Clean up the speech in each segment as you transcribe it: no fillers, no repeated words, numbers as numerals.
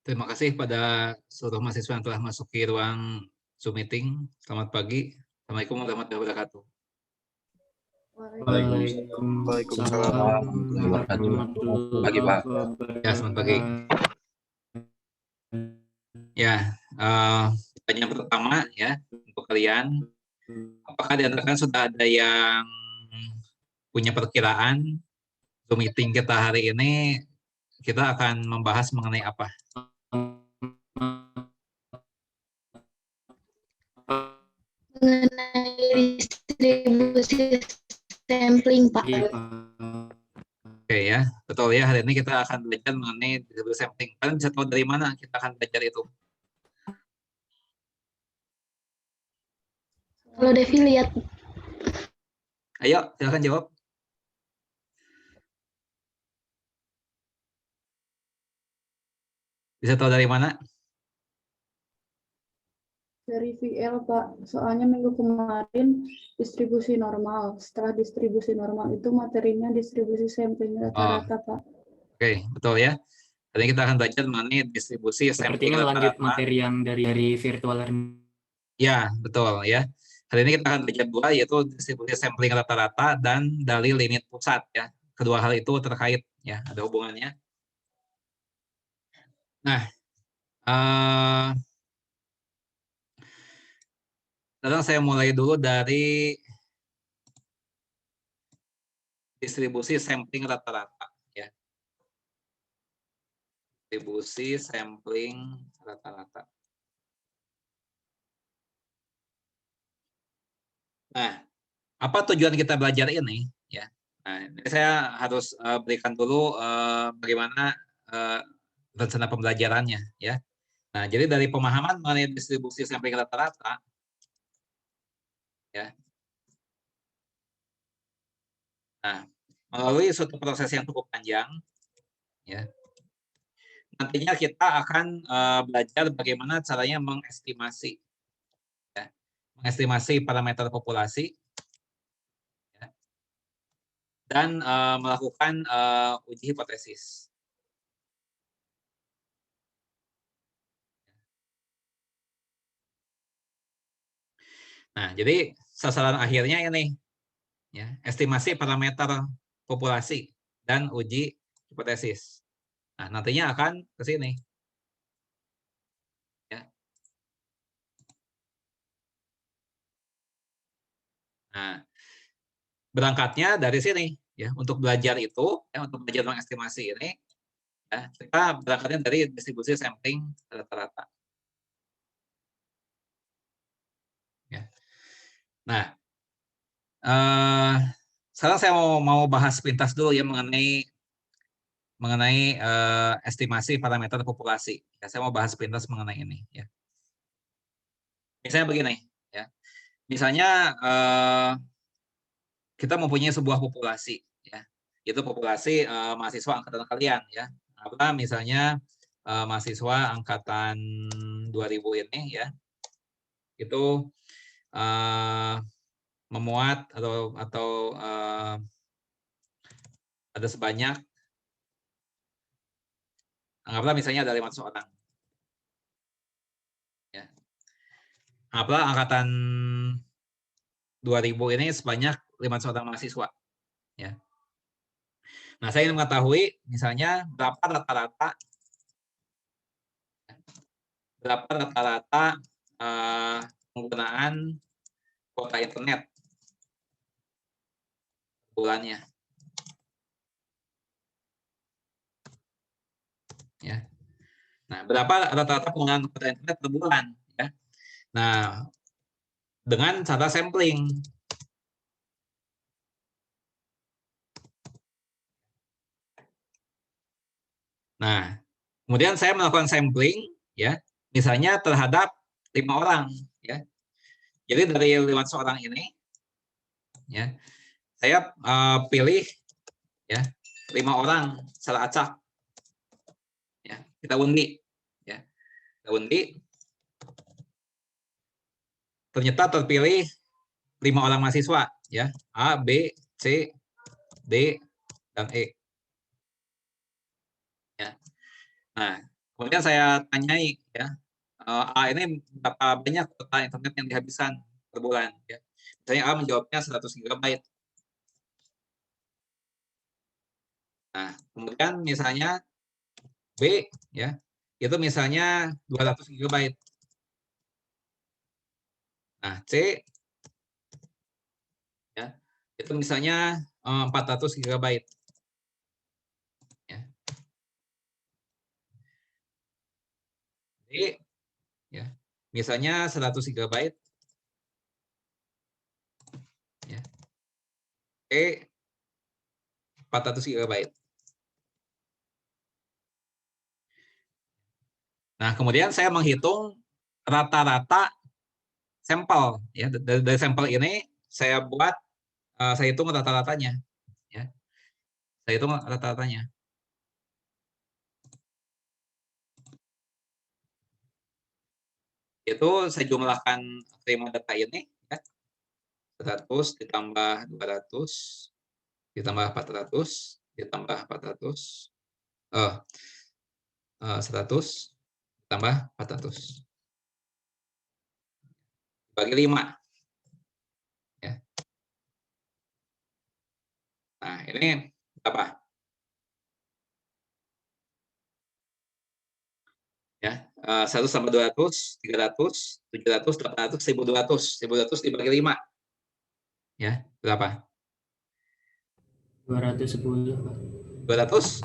Terima kasih pada seluruh mahasiswa yang telah masuk ke ruang Zoom meeting. Selamat pagi. Assalamualaikum warahmatullahi wabarakatuh. Waalaikumsalam warahmatullahi Pagi, Pak. Ya, selamat pagi. Ya, pertanyaan pertama ya untuk kalian. Apakah di antara kalian sudah ada yang punya perkiraan Zoom meeting kita hari ini kita akan membahas mengenai apa? Mengenai distribusi sampling, Pak. Oke ya, betul ya. Hari ini kita akan belajar mengenai distribusi sampling. Kalian bisa tahu dari mana kita akan belajar itu? Kalau Devi lihat. Ayo, silakan jawab. Bisa tahu dari mana? Dari VL, Pak. Soalnya minggu kemarin distribusi normal. Setelah distribusi normal itu materinya distribusi sampling rata-rata, Pak. Oke, betul ya. Hari ini kita akan belajar mengenai distribusi sampling Sepertinya lanjut rata-rata. materi yang dari virtual learning. Ya, betul ya. Hari ini kita akan belajar dua, yaitu distribusi sampling rata-rata dan dalil limit pusat ya. Kedua hal itu terkait ya, ada hubungannya. Nah, sekarang saya mulai dulu dari distribusi sampling rata-rata ya. Distribusi sampling rata-rata. Nah, apa tujuan kita belajar ini ya? Nah, ini saya harus berikan dulu bagaimana rencana pembelajarannya ya. Nah, jadi dari pemahaman mengenai distribusi sampling rata-rata ya. Nah, melalui suatu proses yang cukup panjang ya. Nantinya kita akan belajar bagaimana caranya mengestimasi ya. Mengestimasi parameter populasi ya, dan melakukan uji hipotesis. Nah, jadi sasaran akhirnya ini ya, estimasi parameter populasi dan uji hipotesis. Nah, nantinya akan ke sini. Ya. Nah, berangkatnya dari sini ya, untuk belajar itu ya, untuk belajar mengestimasi ini ya, kita berangkatnya dari distribusi sampling rata-rata. Ya. Nah, sekarang saya mau bahas pintas dulu ya mengenai estimasi parameter populasi. Ya, saya mau bahas pintas mengenai ini. Ya. Misalnya begini, ya. Misalnya kita mempunyai sebuah populasi, ya. Itu populasi mahasiswa angkatan kalian, ya. Apa misalnya mahasiswa angkatan 2000 ini, ya, itu memuat atau ada sebanyak, anggaplah misalnya ada 500 orang. Ya. Anggaplah angkatan 2000 ini sebanyak 500 orang mahasiswa. Ya. Nah, saya ingin mengetahui misalnya berapa rata-rata penggunaan kuota internet bulannya. Ya. Nah, berapa rata-rata penggunaan kuota internet per bulan? Ya. Nah, dengan cara sampling. Nah, kemudian saya melakukan sampling, ya, misalnya terhadap 5 orang, ya. Jadi dari 500 orang ini, ya, saya pilih, ya, 5 orang secara acak, ya, kita undi, ya, kita undi. Ternyata terpilih 5 orang mahasiswa, ya, A, B, C, D, dan E. Ya. Nah, Kemudian saya tanyai ya, A ini berapa banyak kuota internet yang dihabiskan per bulan ya. Misalnya A menjawabnya 100 GB. Nah, kemudian misalnya B ya, itu misalnya 200 GB. Nah, C ya, itu misalnya 400 GB. Ya. D ya, misalnya 100 GB. Ya. E 400 GB. Nah, kemudian saya menghitung rata-rata sampel ya, dari sampel ini saya buat saya hitung rata-ratanya ya. Saya hitung rata-ratanya. Itu saya jumlahkan terima data ini ya. 100 ditambah 200 ditambah 400 ditambah 400 100 tambah 400 bagi 5 ya. Nah, ini apa? Ya, 100 tambah 200, 300, 700, 800, 1200. 1200 dibagi 5. Ya, berapa? 210, Pak. 200?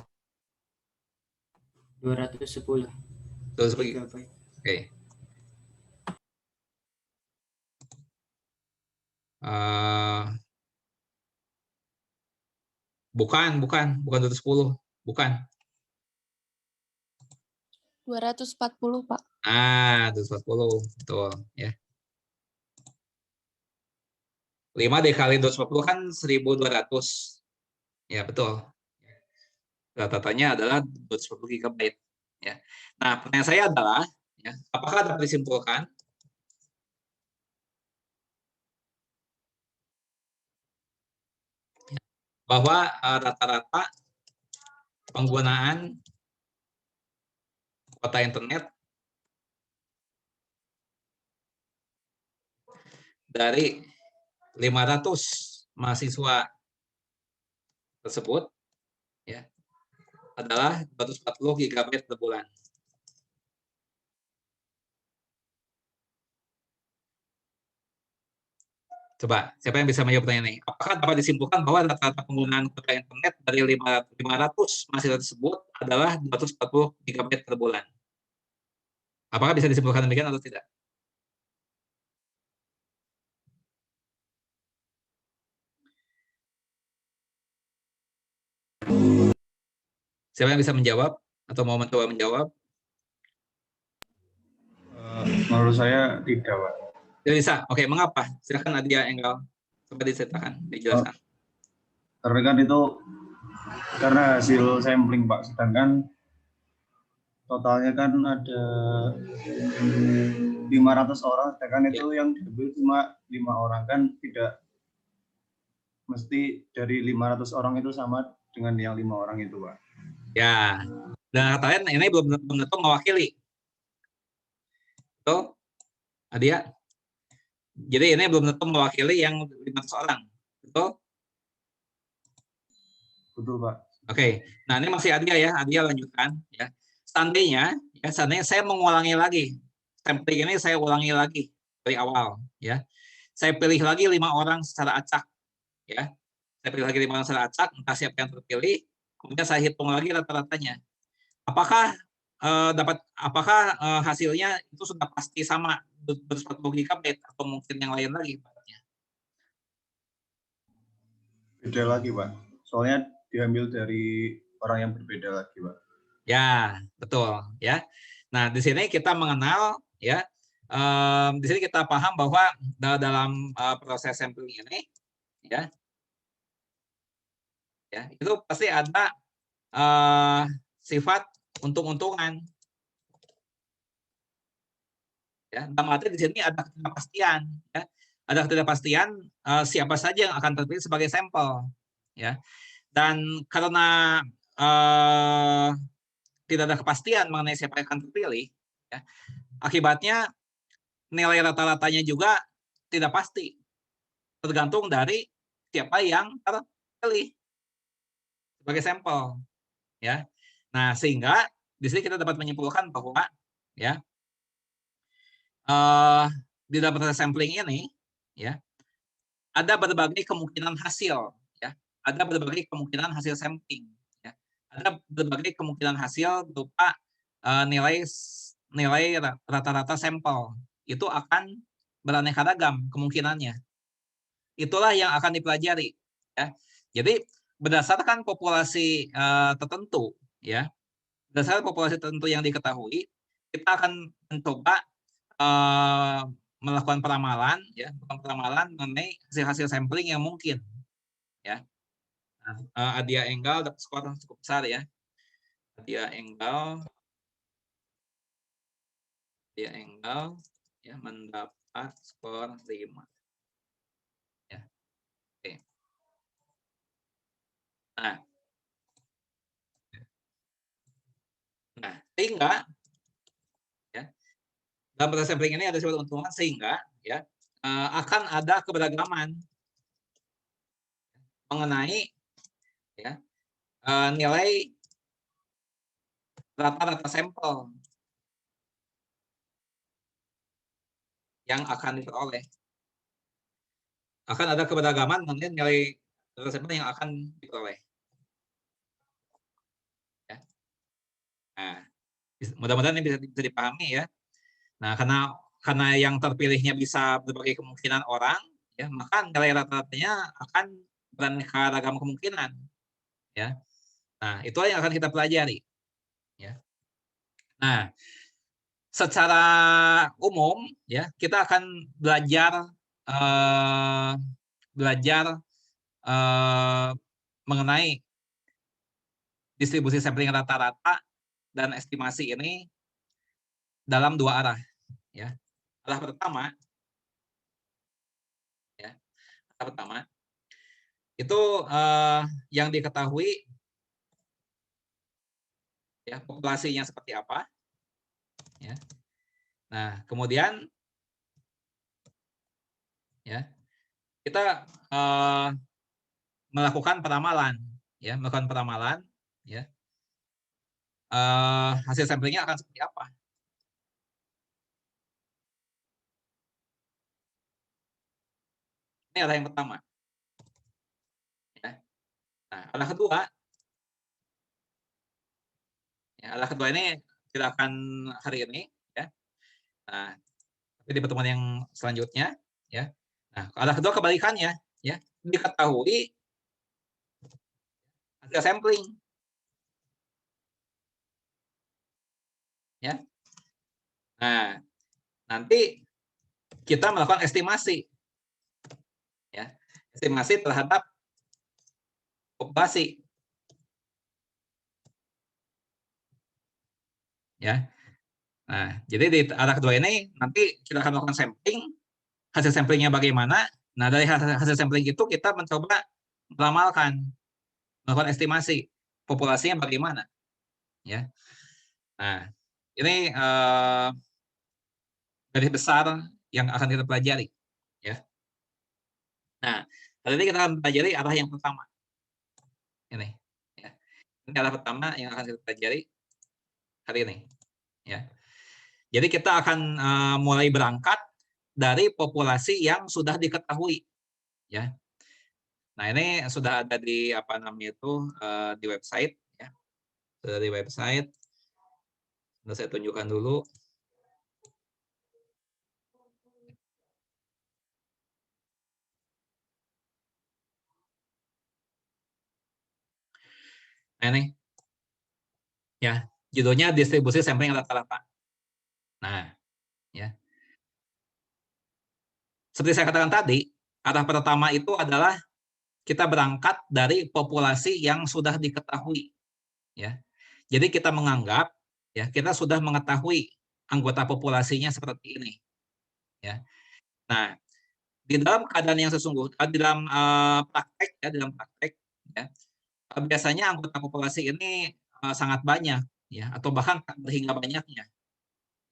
210 200 bagi. GB. Oke. Bukan 210. Bukan. 240, Pak. 240. Betul, ya. 5 dikali 240 kan 1200. Ya, betul. Rata-ratanya adalah 210 GB. Ya. Nah, pertanyaan saya adalah, ya, apakah dapat disimpulkan bahwa rata-rata penggunaan kuota internet dari 500 mahasiswa tersebut ya adalah 240 GB per bulan. Coba, siapa yang bisa menjawab pertanyaan ini? Apakah dapat disimpulkan bahwa rata-rata penggunaan kuota internet dari 500 mahasiswa tersebut adalah 240 GB per bulan? Apakah bisa disimpulkan demikian atau tidak? Siapa yang bisa menjawab atau mau mencoba menjawab? Menurut saya tidak, Pak. Tidak bisa. Oke, mengapa? Silakan Nadia Enggal. Coba diceritakan, dijelaskan. Karena kan itu karena hasil sampling, Pak. Sedangkan totalnya kan ada 500 orang, sedangkan itu yang diambil cuma 5 orang, kan tidak mesti dari 500 orang itu sama dengan yang 5 orang itu, Pak. Ya, dan kalian ini belum tentu mewakili. Betul, Nadia? Jadi ini belum tentu mewakili yang 500 orang. Betul? Betul, Pak. Oke, nah ini masih Adia ya, Adia lanjutkan ya. Seandainya saya mengulangi lagi sampling ini, saya ulangi lagi dari awal ya. Saya pilih lagi 5 orang secara acak ya. Saya pilih lagi 5 orang secara acak, entah siapa yang terpilih, kemudian saya hitung lagi rata-ratanya. Apakah hasilnya itu sudah pasti sama 240 GB atau mungkin yang lain lagi? Beda lagi, Pak. Soalnya diambil dari orang yang berbeda lagi, Pak. Ya, betul ya. Nah, di sini kita mengenal ya. Di sini kita paham bahwa dalam proses sampling ini ya itu pasti ada sifat untung-untungan. Ya, dalam arti di sini ada ketidakpastian ya. Ada ketidakpastian siapa saja yang akan terpilih sebagai sampel ya. Dan karena tidak ada kepastian mengenai siapa yang akan terpilih, ya, akibatnya nilai rata-ratanya juga tidak pasti, tergantung dari siapa yang terpilih sebagai sampel, ya. Nah, sehingga di sini kita dapat menyimpulkan bahwa, ya, di dalam proses sampling ini, ya, ada berbagai kemungkinan hasil, ya, ada berbagai kemungkinan hasil sampling, ya, ada berbagai kemungkinan hasil berupa nilai rata-rata sampel itu akan beraneka ragam kemungkinannya. Itulah yang akan dipelajari, ya. Jadi berdasarkan populasi tertentu, ya, berdasarkan populasi tertentu yang diketahui, kita akan mencoba melakukan peramalan, ya, mengenai hasil-hasil sampling yang mungkin, ya. Nah, Adia Enggal dapat skor cukup besar, ya. Adia Enggal ya mendapat skor 5. Ya. Oke. Nah, sehingga, ya, dalam proses sampling ini ada sebuah keuntungan sehingga, ya, akan ada keberagaman mengenai, ya, nilai rata-rata sampel yang akan diperoleh. Akan ada keberagaman mengenai nilai rata sampel yang akan diperoleh. Ya. Nah, mudah-mudahan ini bisa dipahami, ya. Nah, karena yang terpilihnya bisa berbagai kemungkinan orang, ya, maka nilai rata-ratanya akan beraneka ragam kemungkinan, ya. Nah, itulah yang akan kita pelajari, ya. Nah, secara umum, ya, kita akan belajar mengenai distribusi sampling rata-rata dan estimasi ini dalam 2 arah, ya. Arah pertama, ya, arah pertama itu yang diketahui, ya, populasinya seperti apa, ya. Nah, kemudian, ya, kita melakukan peramalan, ya, ya. Hasil samplingnya akan seperti apa? Ini arah yang pertama, ya. Nah, arah kedua, ya, arah kedua ini tidak akan hari ini, ya. Nah, tapi di pertemuan yang selanjutnya, ya. Nah, arah kedua kebalikannya, ya, diketahui hasil sampling, ya. Nah, nanti kita melakukan estimasi, ya, estimasi terhadap populasi, ya. Nah, jadi di arah kedua ini nanti kita akan melakukan sampling, hasil samplingnya bagaimana. Nah, dari hasil sampling itu kita mencoba meramalkan, melakukan estimasi populasinya bagaimana, ya. Nah, ini garis besar yang akan kita pelajari, ya. Nah, hari ini kita akan pelajari arah yang pertama, ini, ya. Ini arah pertama yang akan kita pelajari hari ini, ya. Jadi kita akan mulai berangkat dari populasi yang sudah diketahui, ya. Nah, ini sudah ada di apa namanya itu di website, ya. Sudah di website. Sudah saya tunjukkan dulu. Nah, ini, ya, judulnya distribusi sampling rata-rata. Nah, ya. Seperti saya katakan tadi, arah pertama itu adalah kita berangkat dari populasi yang sudah diketahui, ya. Jadi kita menganggap, ya, kita sudah mengetahui anggota populasinya seperti ini, ya. Nah, di dalam keadaan yang sesungguhnya, di dalam praktek, ya, ya, biasanya anggota populasi ini sangat banyak, ya, atau bahkan hingga banyaknya.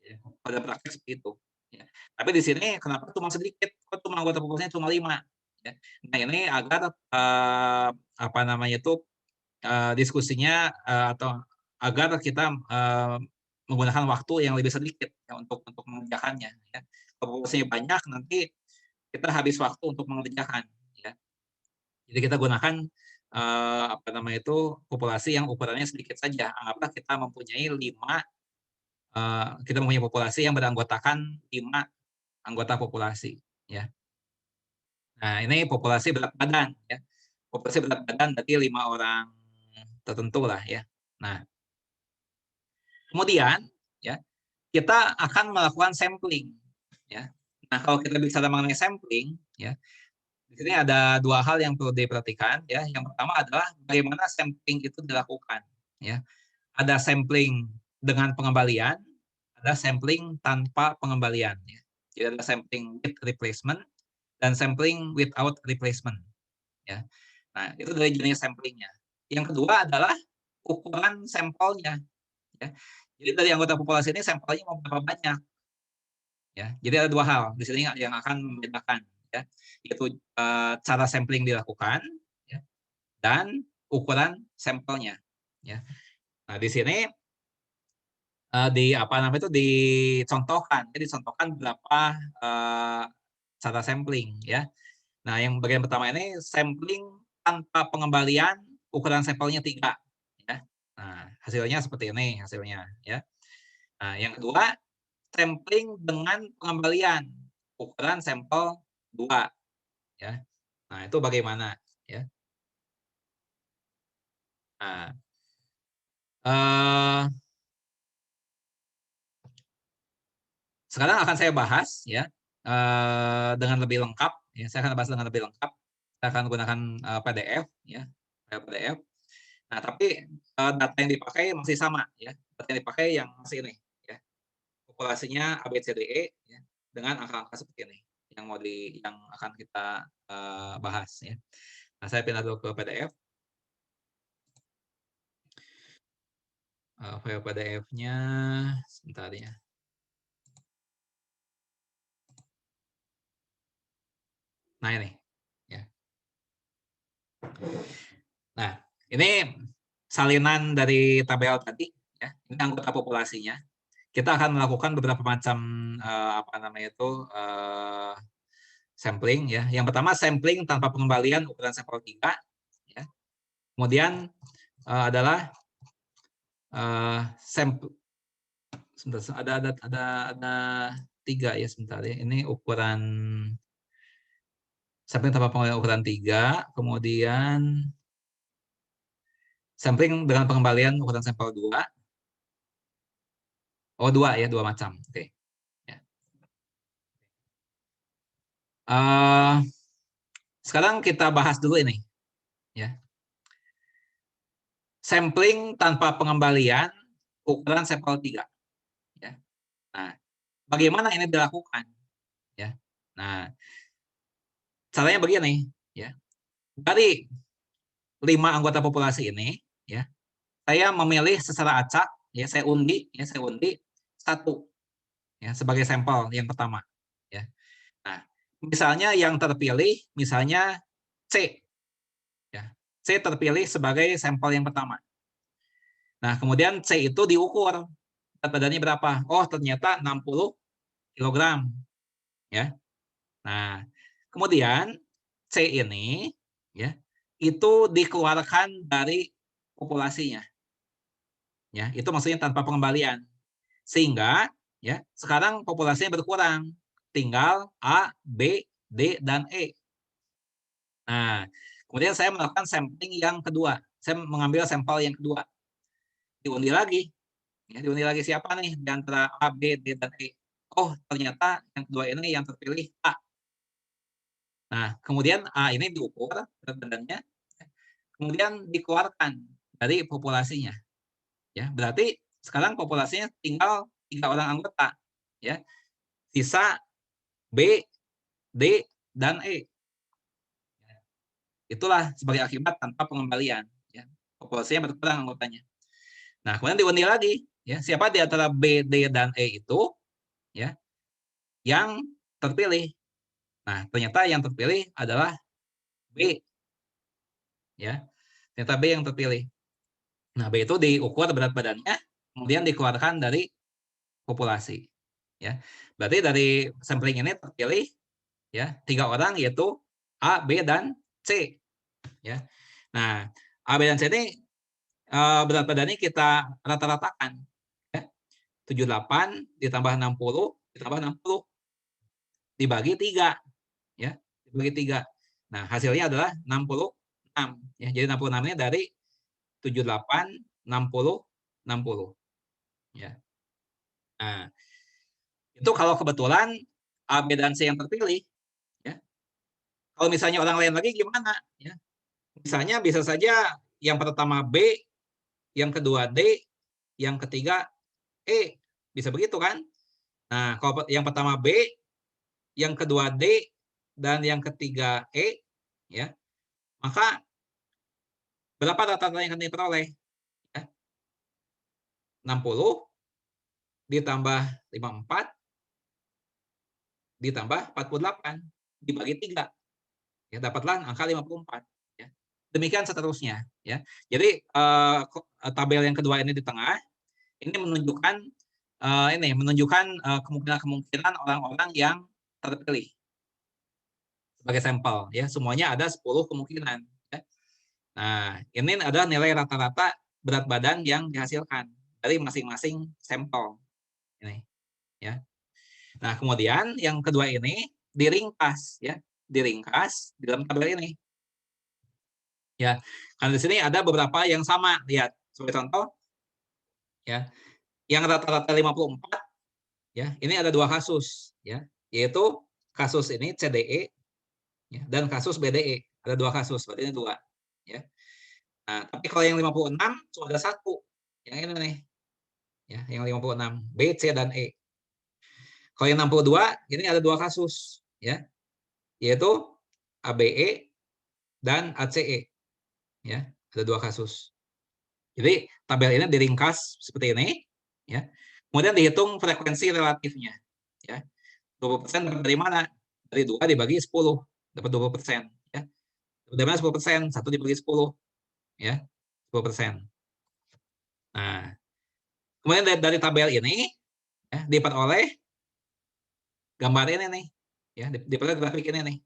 Ya, pada praktek seperti itu. Ya. Tapi di sini kenapa cuma sedikit? Kok cuma anggota populasinya cuma 5? Ya. Nah ini agar apa namanya itu diskusinya atau agar kita menggunakan waktu yang lebih sedikit ya, untuk mengerjakannya. Ya. Kalau populasinya banyak, nanti kita habis waktu untuk mengerjakan. Ya. Jadi kita gunakan apa namanya itu populasi yang ukurannya sedikit saja. Anggaplah kita mempunyai 5 kita mempunyai populasi yang beranggotakan 5 anggota populasi. Ya. Nah ini populasi berat badan. Ya. Populasi berat badan berarti 5 orang tertentu lah ya. Nah kemudian ya kita akan melakukan sampling. Ya. Nah kalau kita bicara mengenai sampling, ya di sini ada 2 hal yang perlu diperhatikan. Ya. Yang pertama adalah bagaimana sampling itu dilakukan. Ya. Ada sampling dengan pengembalian, ada sampling tanpa pengembalian. Ya. Jadi ada sampling with replacement dan sampling without replacement. Ya. Nah itu dari jenis samplingnya. Yang kedua adalah ukuran sampelnya. Ya. Jadi dari anggota populasi ini sampelnya mau berapa banyak? Ya, jadi ada 2 hal di sini yang akan membedakan, ya, yaitu cara sampling dilakukan, ya, dan ukuran sampelnya. Ya. Nah di sini di apa namanya itu dicontohkan berapa cara sampling, ya. Nah yang bagian pertama ini sampling tanpa pengembalian, ukuran sampelnya 3. Ya. Nah hasilnya seperti ini hasilnya, ya. Nah yang kedua sampling dengan pengembalian, ukuran sampel 2. Ya. Nah, itu bagaimana? Ya. Nah, sekarang akan saya bahas ya dengan lebih lengkap. Ya, saya akan bahas dengan lebih lengkap. Saya akan gunakan PDF, ya, PDF. Nah, tapi data yang dipakai masih sama, ya. Data yang dipakai yang masih ini, ya. Populasinya ABCDE, ya, dengan angka-angka seperti ini yang akan kita bahas, ya. Nah, saya pindah dulu ke PDF. File PDF-nya sebentar ya. Nah ini, ya. Nah ini salinan dari tabel tadi, ya. Ini anggota populasinya. Kita akan melakukan beberapa macam apa namanya itu sampling, ya. Yang pertama sampling tanpa pengembalian ukuran sampel 3, ya. Kemudian adalah sampel sebentar, ada 3 ya sebentar ya. Ini ukuran sampling tanpa pengembalian ukuran 3, kemudian sampling dengan pengembalian ukuran sampel 2. Oh, 2 ya, 2 macam. Oke. Ya. Sekarang kita bahas dulu ini. Ya. Sampling tanpa pengembalian ukuran sampel 3. Ya. Nah, bagaimana ini dilakukan? Ya. Nah, caranya begini, ya. Dari 5 anggota populasi ini, ya, saya memilih secara acak, ya, saya undi 1, ya, sebagai sampel yang pertama, ya. Nah, misalnya yang terpilih, misalnya C, ya, C terpilih sebagai sampel yang pertama. Nah, kemudian C itu diukur berat badannya berapa? Oh, ternyata 60 kg, ya. Nah, kemudian C ini, ya, itu dikeluarkan dari populasinya, ya. Itu maksudnya tanpa pengembalian, sehingga, ya, sekarang populasinya berkurang, tinggal A, B, D, dan E. Nah, kemudian saya melakukan sampling yang kedua. Saya mengambil sampel yang kedua. Diundi lagi. Ya, diundi lagi siapa nih di antara A, B, D, dan E. Oh, ternyata yang kedua ini yang terpilih A. Nah, kemudian A ini diukur berat badannya, kemudian dikeluarkan dari populasinya. Ya, berarti sekarang populasinya tinggal 3 orang anggota. Ya, sisa B, D, dan E. Itulah sebagai akibat tanpa pengembalian. Ya. Populasinya berkurang anggotanya. Nah, kemudian diundi lagi, ya, siapa di antara B, D, dan E itu, ya, yang terpilih. Nah, ternyata yang terpilih adalah B, ya, ternyata B yang terpilih. Nah, B itu diukur berat badannya, kemudian dikeluarkan dari populasi, ya. Berarti dari sampling ini terpilih, ya, 3 orang, yaitu A, B, dan C, ya. Nah, A, B, dan C ini berat badannya kita rata-ratakan, ya. 78 ditambah 60 ditambah 60 dibagi 3, ya, dibagi 3. Nah, hasilnya adalah 66, ya. Jadi 66 ini dari 78, 60, 60, ya. Nah, itu kalau kebetulan A, B, dan C yang terpilih, ya. Kalau misalnya orang lain lagi gimana, ya? Misalnya bisa saja yang pertama B, yang kedua D, yang ketiga E, bisa begitu kan? Nah, kalau yang pertama B, yang kedua D, dan yang ketiga E, ya, maka berapa rata-rata yang akan diperoleh? Ya, 60 ditambah 54 ditambah 48 dibagi 3. Ya, dapatlah angka 54. Ya. Demikian seterusnya. Ya. Jadi tabel yang kedua ini di tengah, ini menunjukkan kemungkinan orang-orang yang terpilih sebagai sampel. Ya, semuanya ada 10 kemungkinan. Ya. Nah, ini adalah nilai rata-rata berat badan yang dihasilkan dari masing-masing sampel. Ini, ya. Nah, kemudian yang kedua ini diringkas, ya, diringkas di dalam tabel ini. Ya, karena di sini ada beberapa yang sama. Lihat, sebagai contoh, ya, yang rata-rata 54, ya, ini ada 2 kasus, ya, yaitu kasus ini CDE, ya, dan kasus BDE. Ada 2 kasus, berarti ini 2, ya. Nah, tapi kalau yang 56 cuma ada 1, yang ini nih, ya, yang 56 B, C, dan E. Kalau yang 62 ini ada 2 kasus, ya, yaitu ABE dan ACE, ya, ada 2 kasus. Jadi tabel ini diringkas seperti ini, ya. Kemudian dihitung frekuensi relatifnya, ya. 20% dapat dari mana? Dari 2 dibagi 10, dapat 20%, ya. Dari mana 10%? 1 dibagi 10, ya, 10%. Nah, kemudian dari tabel ini, ya, diperoleh gambar ini nih, ya, diperoleh grafik ini nih,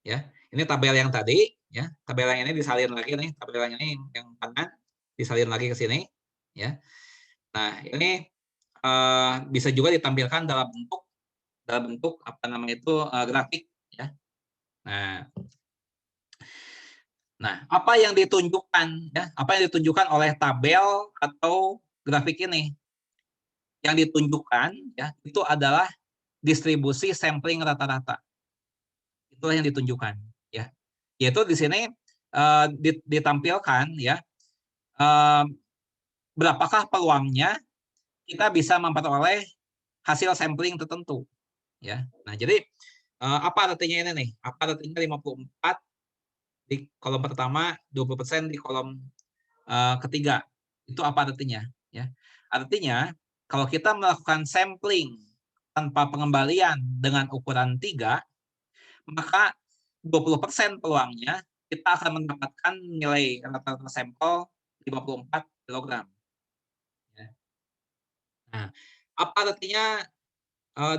ya. Ini tabel yang tadi, ya, tabel yang ini disalin lagi nih, tabel yang ini yang kanan disalin lagi ke sini, ya. Nah, ini bisa juga ditampilkan dalam bentuk apa namanya itu grafik, ya. Nah, apa yang ditunjukkan, ya? Apa yang ditunjukkan oleh tabel atau grafik ini? Yang ditunjukkan, ya, itu adalah distribusi sampling rata-rata. Itulah yang ditunjukkan, ya. Yaitu di sini ditampilkan, ya, berapakah peluangnya kita bisa memperoleh hasil sampling tertentu, ya. Nah, jadi apa artinya ini nih? Apa artinya 54 di kolom pertama, 20% di kolom ketiga? Itu apa artinya? Ya, artinya kalau kita melakukan sampling tanpa pengembalian dengan ukuran 3, maka 20% peluangnya kita akan mendapatkan nilai rata-rata sampel 54 kg. Ya. Nah, apa artinya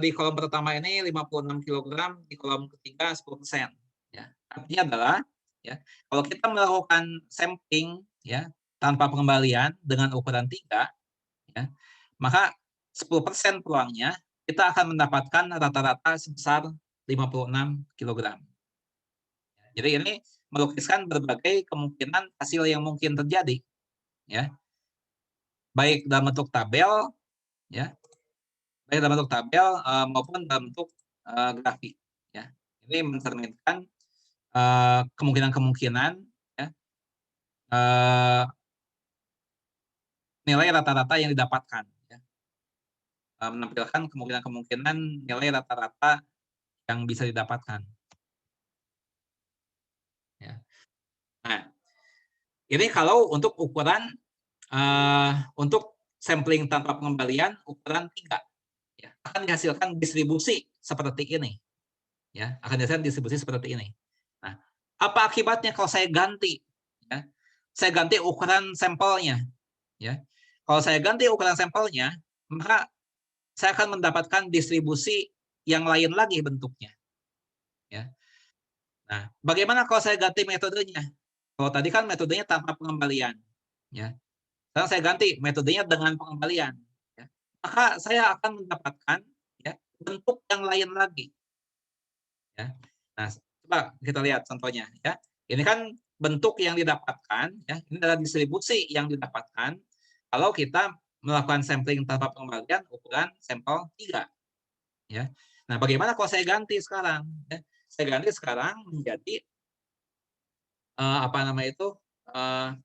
di kolom pertama ini 56 kg, di kolom ketiga 10%. Ya. Artinya adalah, ya, kalau kita melakukan sampling, ya, tanpa pengembalian dengan ukuran 3, ya, maka 10% peluangnya kita akan mendapatkan rata-rata sebesar 56 kg. Jadi ini melukiskan berbagai kemungkinan hasil yang mungkin terjadi, ya, baik dalam bentuk tabel, ya, baik dalam bentuk tabel maupun dalam bentuk grafik, ya. Ini mencerminkan kemungkinan-kemungkinan, ya, nilai rata-rata yang didapatkan, ya. Menampilkan kemungkinan-kemungkinan nilai rata-rata yang bisa didapatkan. Ya. Nah, ini kalau untuk ukuran untuk sampling tanpa pengembalian ukuran 3 ya, akan dihasilkan distribusi seperti ini. Ya, akan dihasilkan distribusi seperti ini. Nah, apa akibatnya kalau saya ganti? Ya, saya ganti ukuran sampelnya. Ya, kalau saya ganti ukuran sampelnya, maka saya akan mendapatkan distribusi yang lain lagi bentuknya. Ya. Nah, bagaimana kalau saya ganti metodenya? Kalau tadi kan metodenya tanpa pengembalian. Ya. Sekarang saya ganti metodenya dengan pengembalian. Ya. Maka saya akan mendapatkan ya, bentuk yang lain lagi. Ya. Nah, coba kita lihat contohnya. Ya. Ini kan bentuk yang didapatkan. Ya. Ini adalah distribusi yang didapatkan kalau kita melakukan sampling tanpa pengembalian ukuran sampel 3. Ya. Nah, bagaimana kalau saya ganti sekarang? Ya. Saya ganti sekarang menjadi apa namanya itu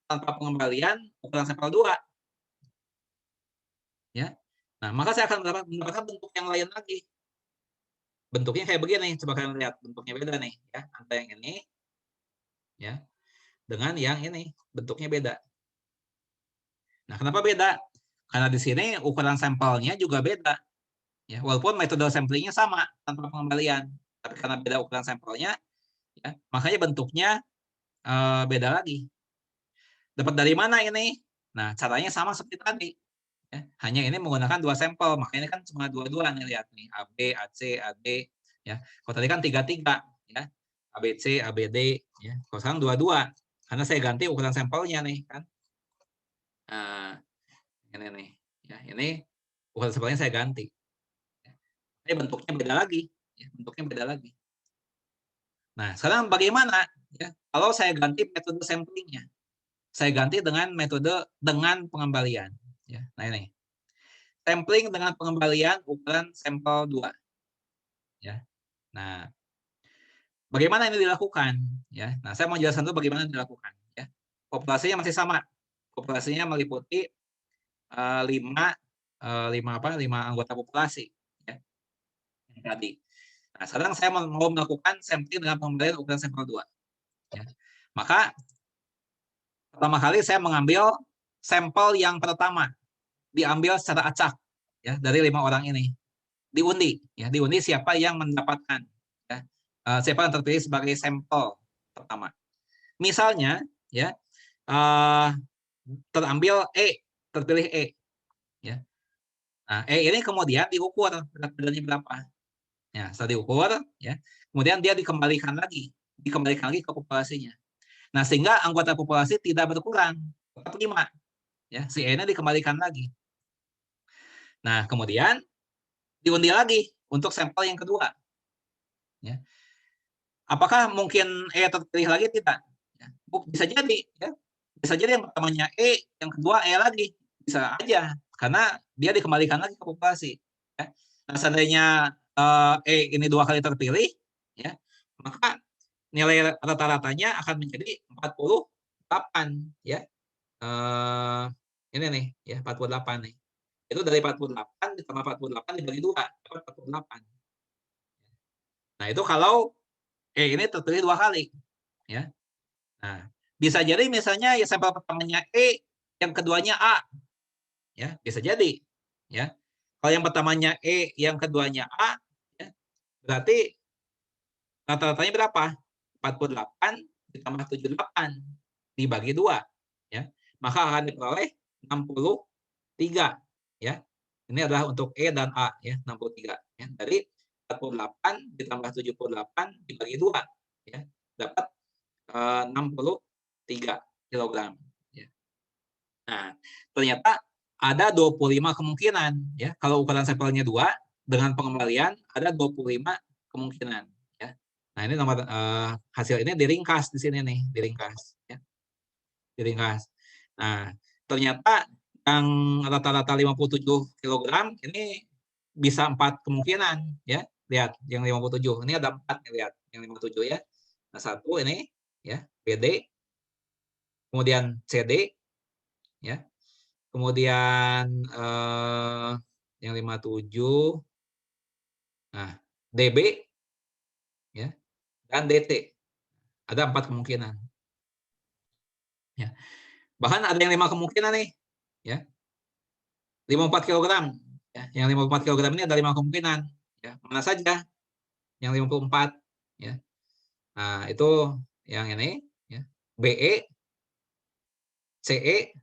tanpa pengembalian ukuran sampel 2. Ya. Nah, maka saya akan mendapatkan bentuk yang lain lagi. Bentuknya kayak begini, coba kalian lihat, bentuknya beda nih, ya. Antara yang ini ya dengan yang ini, bentuknya beda. Nah, kenapa beda? Karena di sini ukuran sampelnya juga beda. Ya, walaupun metode samplingnya sama tanpa pengembalian, tapi karena beda ukuran sampelnya, ya, makanya bentuknya beda lagi. Dapat dari mana ini? Nah, caranya sama seperti tadi. Ya, hanya ini menggunakan 2 sampel, makanya ini kan cuma 2 nih, lihat nih, AB, AC, AD. Ya, kalau tadi kan 3, ya, ABC, ABD. Ya, kalau sekarang 2, karena saya ganti ukuran sampelnya nih, kan. Nah, ini nih, ya, ini ukuran sampelnya saya ganti. Ini bentuknya beda lagi, ya, bentuknya beda lagi. Nah, sekarang bagaimana? Ya, kalau saya ganti metode samplingnya, saya ganti dengan metode dengan pengembalian. Ya, nah ini, sampling dengan pengembalian ukuran sampel 2. Ya, nah, bagaimana ini dilakukan? Ya, nah saya mau jelaskan dulu bagaimana dilakukan. Ya, populasinya masih sama, populasinya meliputi 5 anggota populasi. Ya, yang tadi. Nah, sekarang saya mau melakukan sampling dengan pengembalian ukuran sampel 2. Ya. Maka pertama kali saya mengambil sampel yang pertama, diambil secara acak ya dari 5 orang ini. Diundi, ya, diundi siapa yang mendapatkan, ya. Siapa yang terpilih sebagai sampel pertama. Misalnya, ya, terambil E, terpilih E, ya. Nah, E ini kemudian diukur berat badannya berapa. Ya, setelah diukur, ya, kemudian dia dikembalikan lagi ke populasinya. Nah, sehingga anggota populasi tidak berkurang, tetap 5. Ya, si E-nya dikembalikan lagi. Nah, kemudian diundi lagi untuk sampel yang kedua. Ya. Apakah mungkin E terpilih lagi? Tidak. Ya. Bisa jadi. Ya. Bisa jadi yang pertamanya E, yang kedua E lagi. Bisa aja. Karena dia dikembalikan lagi ke populasi. Ya. Nah, seandainya E ini 2 kali terpilih, ya, maka nilai rata-ratanya akan menjadi 48. Ya. Ini nih, ya, 48 nih. Itu dari 48 ditambah 48 dibagi 2, dapat 48. Nah, itu kalau E ini terpilih 2 kali, ya. Nah, bisa jadi misalnya ya sampel pertamanya E, yang keduanya A. Ya, bisa jadi, ya. Kalau yang pertamanya E, yang keduanya A, ya, berarti rata-ratanya berapa? 48 ditambah 78 dibagi 2, ya. Maka akan diperoleh 63, ya. Ini adalah untuk E dan A, ya, 63, ya. Dari 48 ditambah 78 dibagi 2, ya, dapat 63 kg. Ya. Nah, ternyata ada 25 kemungkinan, ya. Kalau ukuran sampelnya 2 dengan pengembalian ada 25 kemungkinan, ya. Nah, ini nomor hasil ini diringkas di sini nih, diringkas, ya. Diringkas. Nah, ternyata yang rata-rata 57 kg ini bisa 4 kemungkinan, ya. Lihat yang 57. Ini ada 4 nih, lihat. Yang 57 ya. Nah, 1 ini ya, BD. Kemudian CD ya. Kemudian yang 57 nah, DB ya, dan DT. Ada 4 kemungkinan. Ya. Bahkan ada yang 5 kemungkinan nih. ya. 54 kg. Ya, yang 54 kg ini ada 5 kemungkinan. Ya, mana saja yang 54. Ya. Nah, itu yang ini. Ya. BE, CE,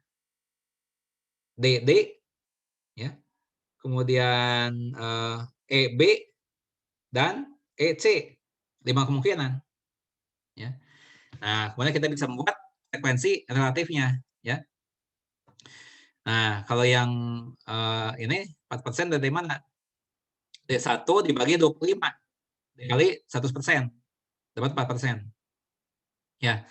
DD, ya. Kemudian EB, dan EC. 5 kemungkinan. Ya. Nah, kemudian kita bisa membuat frekuensi relatifnya. Ya. Nah, kalau yang ini 4% dari mana? Dari 1 dibagi 25 dikali 100%. Dapat 4%. Ya.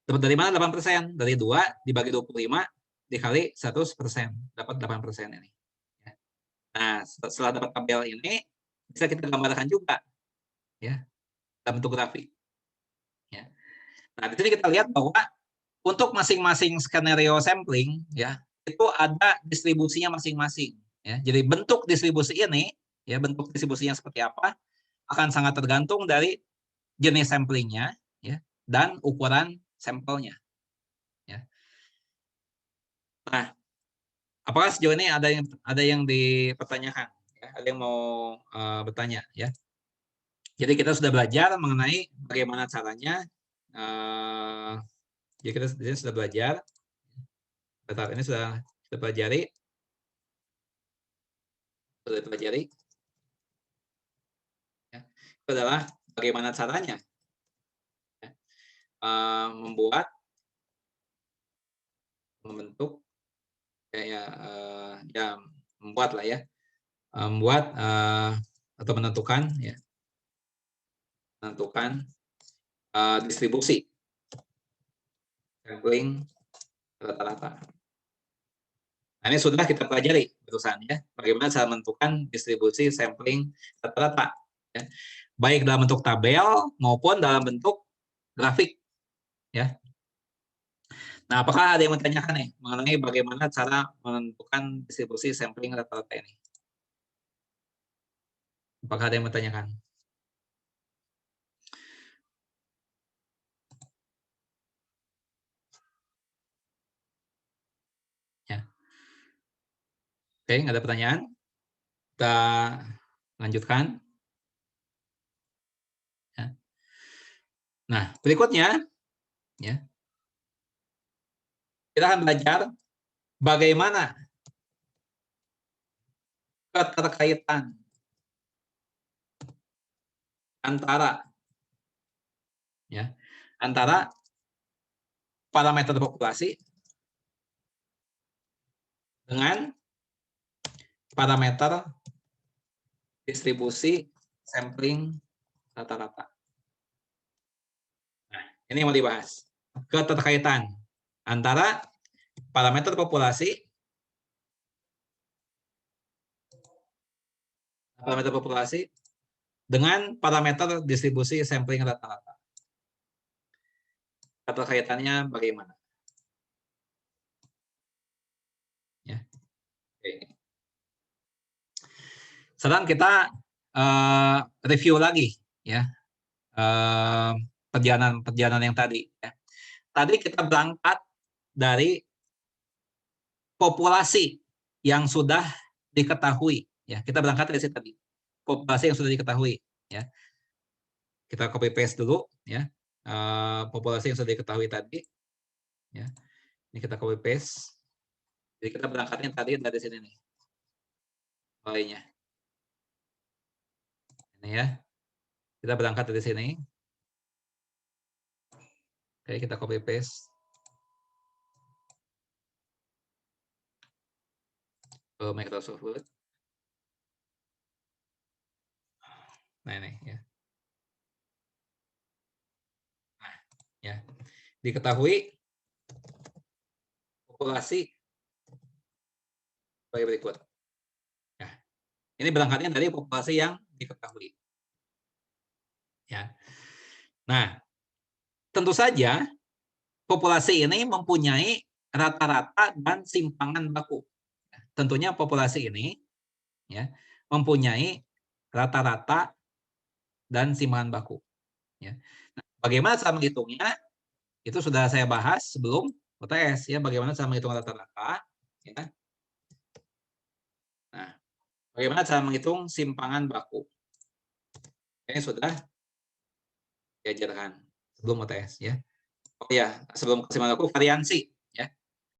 Dapat dari mana 8%? Dari 2 dibagi 25 dikali 100%. Dapat 8% ini. Ya. Nah, setelah dapat tabel ini, bisa kita gambarkan juga. Ya. Dalam bentuk grafik. Ya. Nah, di sini kita lihat bahwa untuk masing-masing skenario sampling, ya, itu ada distribusinya masing-masing. Ya. Jadi bentuk distribusi ini, ya, bentuk distribusinya seperti apa, akan sangat tergantung dari jenis samplingnya, ya, dan ukuran sampelnya. Ya. Nah, apakah sejauh ini ada yang dipertanyakan? Ya, ada yang mau bertanya? Ya. Jadi kita sudah belajar mengenai bagaimana caranya. Jadi kita sudah belajar. Tahap ini sudah pelajari. Ya. Itu adalah bagaimana caranya, ya, membentuk, membuat lah ya, membuat atau menentukan, ya, distribusi sampling rata-rata. Nah, ini sudah kita pelajari barusan, ya, bagaimana cara menentukan distribusi sampling rata-rata, ya, baik dalam bentuk tabel maupun dalam bentuk grafik, ya. Nah, apakah ada yang menanyakan nih mengenai bagaimana cara menentukan distribusi sampling rata-rata ini? Apakah ada yang menanyakan? Ya. Oke, nggak ada pertanyaan? Kita lanjutkan. Ya. Nah, berikutnya, ya, kita akan belajar bagaimana keterkaitan antara, ya, antara parameter populasi dengan parameter distribusi sampling rata-rata. Nah, ini yang mau dibahas. Keterkaitan antara parameter populasi dengan parameter distribusi sampling rata-rata. Keterkaitannya bagaimana? Ya. Oke. Sekarang kita review lagi, ya, perjalanan yang tadi. Ya. Tadi kita berangkat dari populasi yang sudah diketahui. Ya, kita berangkat dari situ tadi. Populasi yang sudah diketahui. Ya. Kita copy paste dulu. Ya. Populasi yang sudah diketahui tadi. Ya. Ini kita copy paste. Jadi kita berangkatnya tadi dari sini nih. Mulainya. Ini ya. Kita berangkat dari sini. Oke, kita copy paste. Ke Microsoft Word. Nah, ini ya. Nah, ya. Diketahui populasi sebagai berikut. Ya. Ini berangkatnya dari populasi yang diketahui. Ya. Nah, tentu saja populasi ini mempunyai rata-rata dan simpangan baku. Tentunya populasi ini, ya, mempunyai rata-rata dan simpangan baku. Ya. Nah, bagaimana cara menghitungnya? Itu sudah saya bahas sebelum UTS, ya, bagaimana cara menghitung rata-rata, Ya. Nah, bagaimana cara menghitung simpangan baku? Ini sudah diajarkan sebelum UTS ya. Oh ya, sebelum simpangan baku variansi.